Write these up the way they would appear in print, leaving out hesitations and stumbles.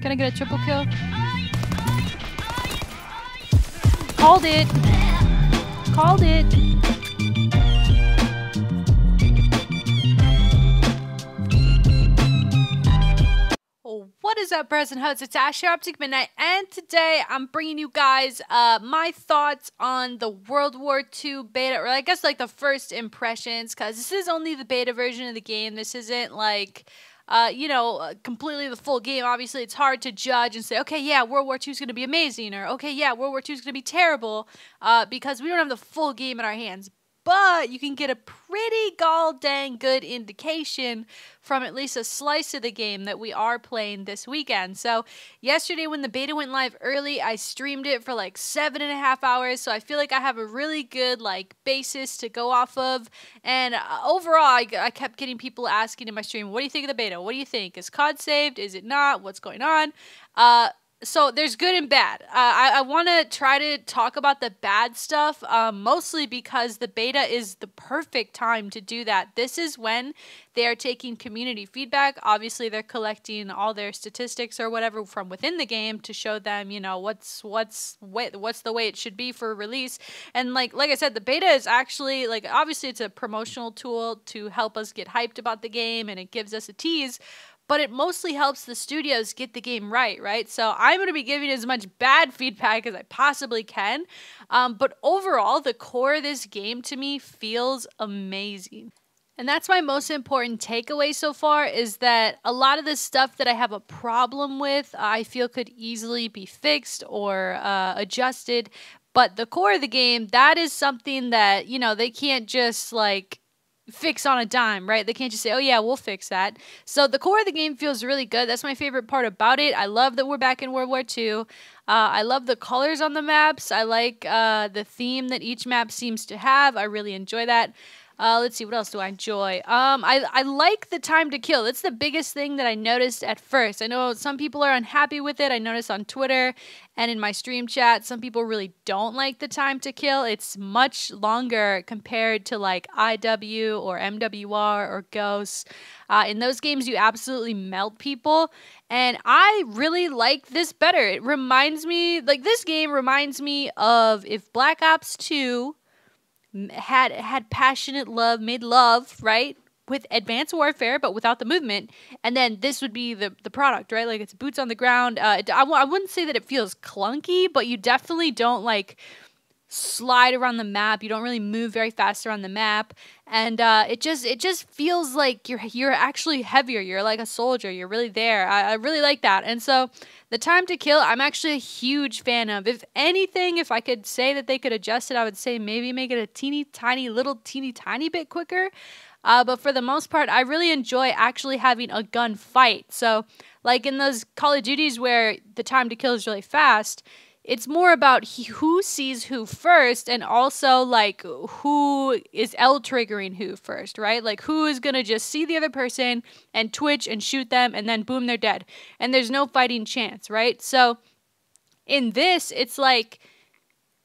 Can I get a triple kill? Called it. Called it. What is up, Bros and Hoes? It's Asher Optic Midnight, and today I'm bringing you guys my thoughts on the World War II beta, or I guess like the first impressions, because this is only the beta version of the game. This isn't like, completely the full game. Obviously, it's hard to judge and say, okay, yeah, World War II is going to be amazing, or okay, yeah, World War II is going to be terrible, because we don't have the full game in our hands. But you can get a pretty gall-dang good indication from at least a slice of the game that we are playing this weekend. So yesterday when the beta went live early, I streamed it for like 7.5 hours. So I feel like I have a really good basis to go off of. And overall, I kept getting people asking in my stream, what do you think of the beta? What do you think? Is COD saved? Is it not? What's going on? So there's good and bad. I want to try to talk about the bad stuff, mostly because the beta is the perfect time to do that. This is when they are taking community feedback. Obviously, they're collecting all their statistics or whatever from within the game to show them, what's the way it should be for release. And like I said, the beta is actually obviously it's a promotional tool to help us get hyped about the game, and it gives us a tease. But it mostly helps the studios get the game right? So I'm going to be giving as much bad feedback as I possibly can. But overall, the core of this game to me feels amazing. And that's my most important takeaway so far, is that a lot of the stuff that I have a problem with, I feel could easily be fixed or adjusted. But the core of the game, that is something that, they can't just fix on a dime, right? They can't just say, oh yeah, we'll fix that. So the core of the game feels really good. That's my favorite part about it. I love that we're back in World War II. I love the colors on the maps. I like the theme that each map seems to have. I really enjoy that. Let's see, what else do I enjoy? I like the time to kill. That's the biggest thing that I noticed at first. I know some people are unhappy with it. I noticed on Twitter and in my stream chat, some people really don't like the time to kill. It's much longer compared to IW or MWR or Ghosts. In those games, you absolutely melt people. And I really like this better. It reminds me, this game reminds me of if Black Ops 2 had passionate love, made love, right, with Advanced Warfare, but without the movement, and then this would be the product, right? It's boots on the ground. I wouldn't say that it feels clunky, but you definitely don't slide around the map. You don't really move very fast around the map, and it just feels like you're actually heavier. You're like a soldier. You're really there. I really like that. And so the time to kill, I'm actually a huge fan of. If anything, if I could say that they could adjust it, I would say maybe make it a teeny tiny bit quicker. But for the most part, I really enjoy actually having a gunfight. So in those Call of Duties where the time to kill is really fast, it's more about who sees who first, and also who is L triggering who first, right? Who is gonna just see the other person and twitch and shoot them, and then boom, they're dead, and there's no fighting chance, right? So in this, it's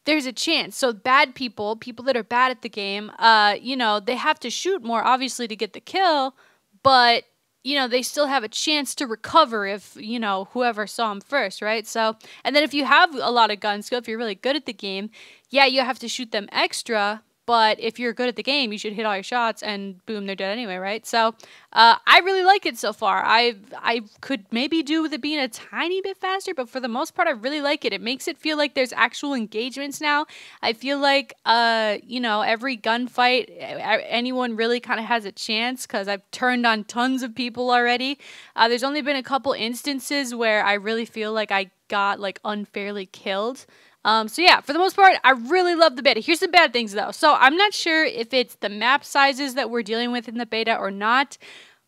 there's a chance. So bad people that are bad at the game, they have to shoot more obviously to get the kill, but they still have a chance to recover if, whoever saw them first, right? So, and then if you have a lot of gun skill, if you're really good at the game, yeah, you have to shoot them extra, but if you're good at the game, you should hit all your shots and boom, they're dead anyway, right? So, I really like it so far. I could maybe do with it being a tiny bit faster, but for the most part, I really like it. It makes it feel like there's actual engagements now. I feel like, every gunfight, anyone really kind of has a chance, because I've turned on tons of people already. There's only been a couple instances where I really feel like I got unfairly killed. So yeah, for the most part, I really love the beta. Here's the bad things though. So I'm not sure if it's the map sizes that we're dealing with in the beta or not,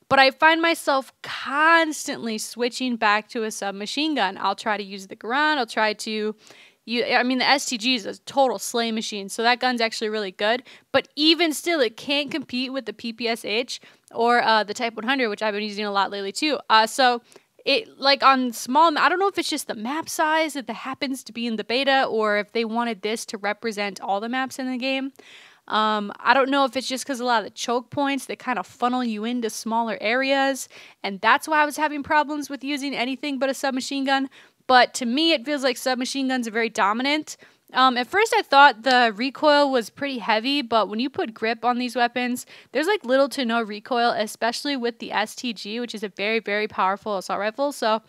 but I find myself constantly switching back to a submachine gun. I'll try to use the Garand. I'll try to the STG is a total slay machine, so that gun's actually really good. But even still, it can't compete with the PPSH or the Type 100, which I've been using a lot lately too. So it on small, I don't know if it's just the map size that happens to be in the beta, or if they wanted this to represent all the maps in the game. I don't know if it's just because a lot of the choke points, they kind of funnel you into smaller areas, and that's why I was having problems with using anything but a submachine gun. But to me, it feels like submachine guns are very dominant. At first I thought the recoil was pretty heavy, but when you put grip on these weapons, there's like little to no recoil, especially with the STG, which is a very, very powerful assault rifle. So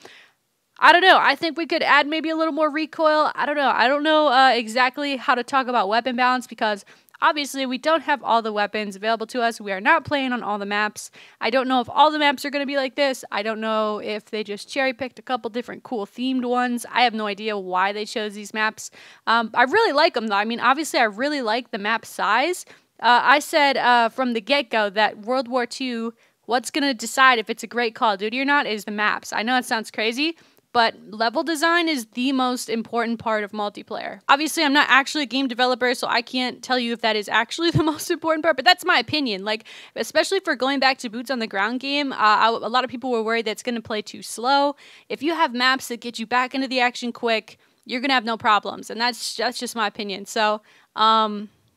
I don't know. I think we could add maybe a little more recoil. I don't know. I don't know exactly how to talk about weapon balance because obviously we don't have all the weapons available to us. We are not playing on all the maps. I don't know if all the maps are going to be like this. I don't know if they just cherry picked a couple different cool themed ones. I have no idea why they chose these maps. I really like them though. I mean, obviously I really like the map size. I said from the get-go that World War II, what's going to decide if it's a great Call of Duty or not is the maps. I know it sounds crazy, but level design is the most important part of multiplayer. Obviously, I'm not actually a game developer, so I can't tell you if that is actually the most important part, but that's my opinion. Like, especially for going back to boots on the ground game, a lot of people were worried that it's going to play too slow. If you have maps that get you back into the action quick, you're going to have no problems, and that's just my opinion. So,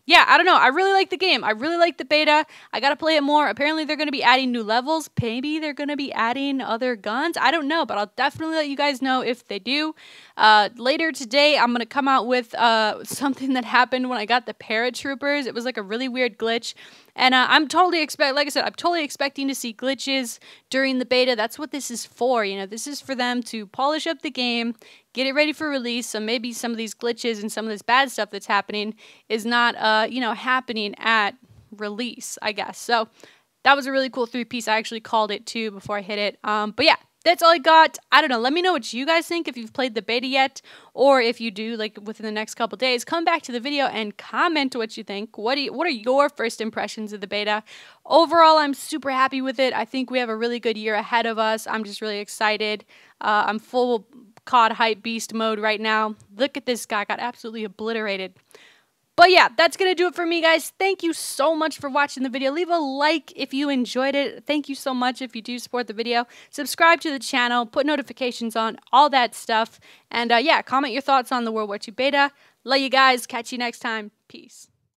yeah, I don't know. I really like the game. I really like the beta. I gotta play it more. Apparently, they're gonna be adding new levels. Maybe they're gonna be adding other guns. I don't know, but I'll definitely let you guys know if they do. Later today, I'm gonna come out with something that happened when I got the paratroopers. It was like a really weird glitch. And I'm totally like I said, I'm totally expecting to see glitches during the beta. That's what this is for. You know, this is for them to polish up the game, get it ready for release. So maybe some of these glitches and some of this bad stuff that's happening is not, you know, happening at release, I guess. So that was a really cool 3-piece. I actually called it too before I hit it. But yeah. That's all I got. I don't know. Let me know what you guys think if you've played the beta yet, or if you do, like within the next couple days. Come back to the video and comment what you think. What are your first impressions of the beta? Overall, I'm super happy with it. I think we have a really good year ahead of us. I'm just really excited. I'm full COD hype beast mode right now. Look at this guy. Got absolutely obliterated. But yeah, that's going to do it for me, guys. Thank you so much for watching the video. Leave a like if you enjoyed it. Thank you so much if you do support the video. Subscribe to the channel, put notifications on, all that stuff. And yeah, comment your thoughts on the World War II beta. Love you guys. Catch you next time. Peace.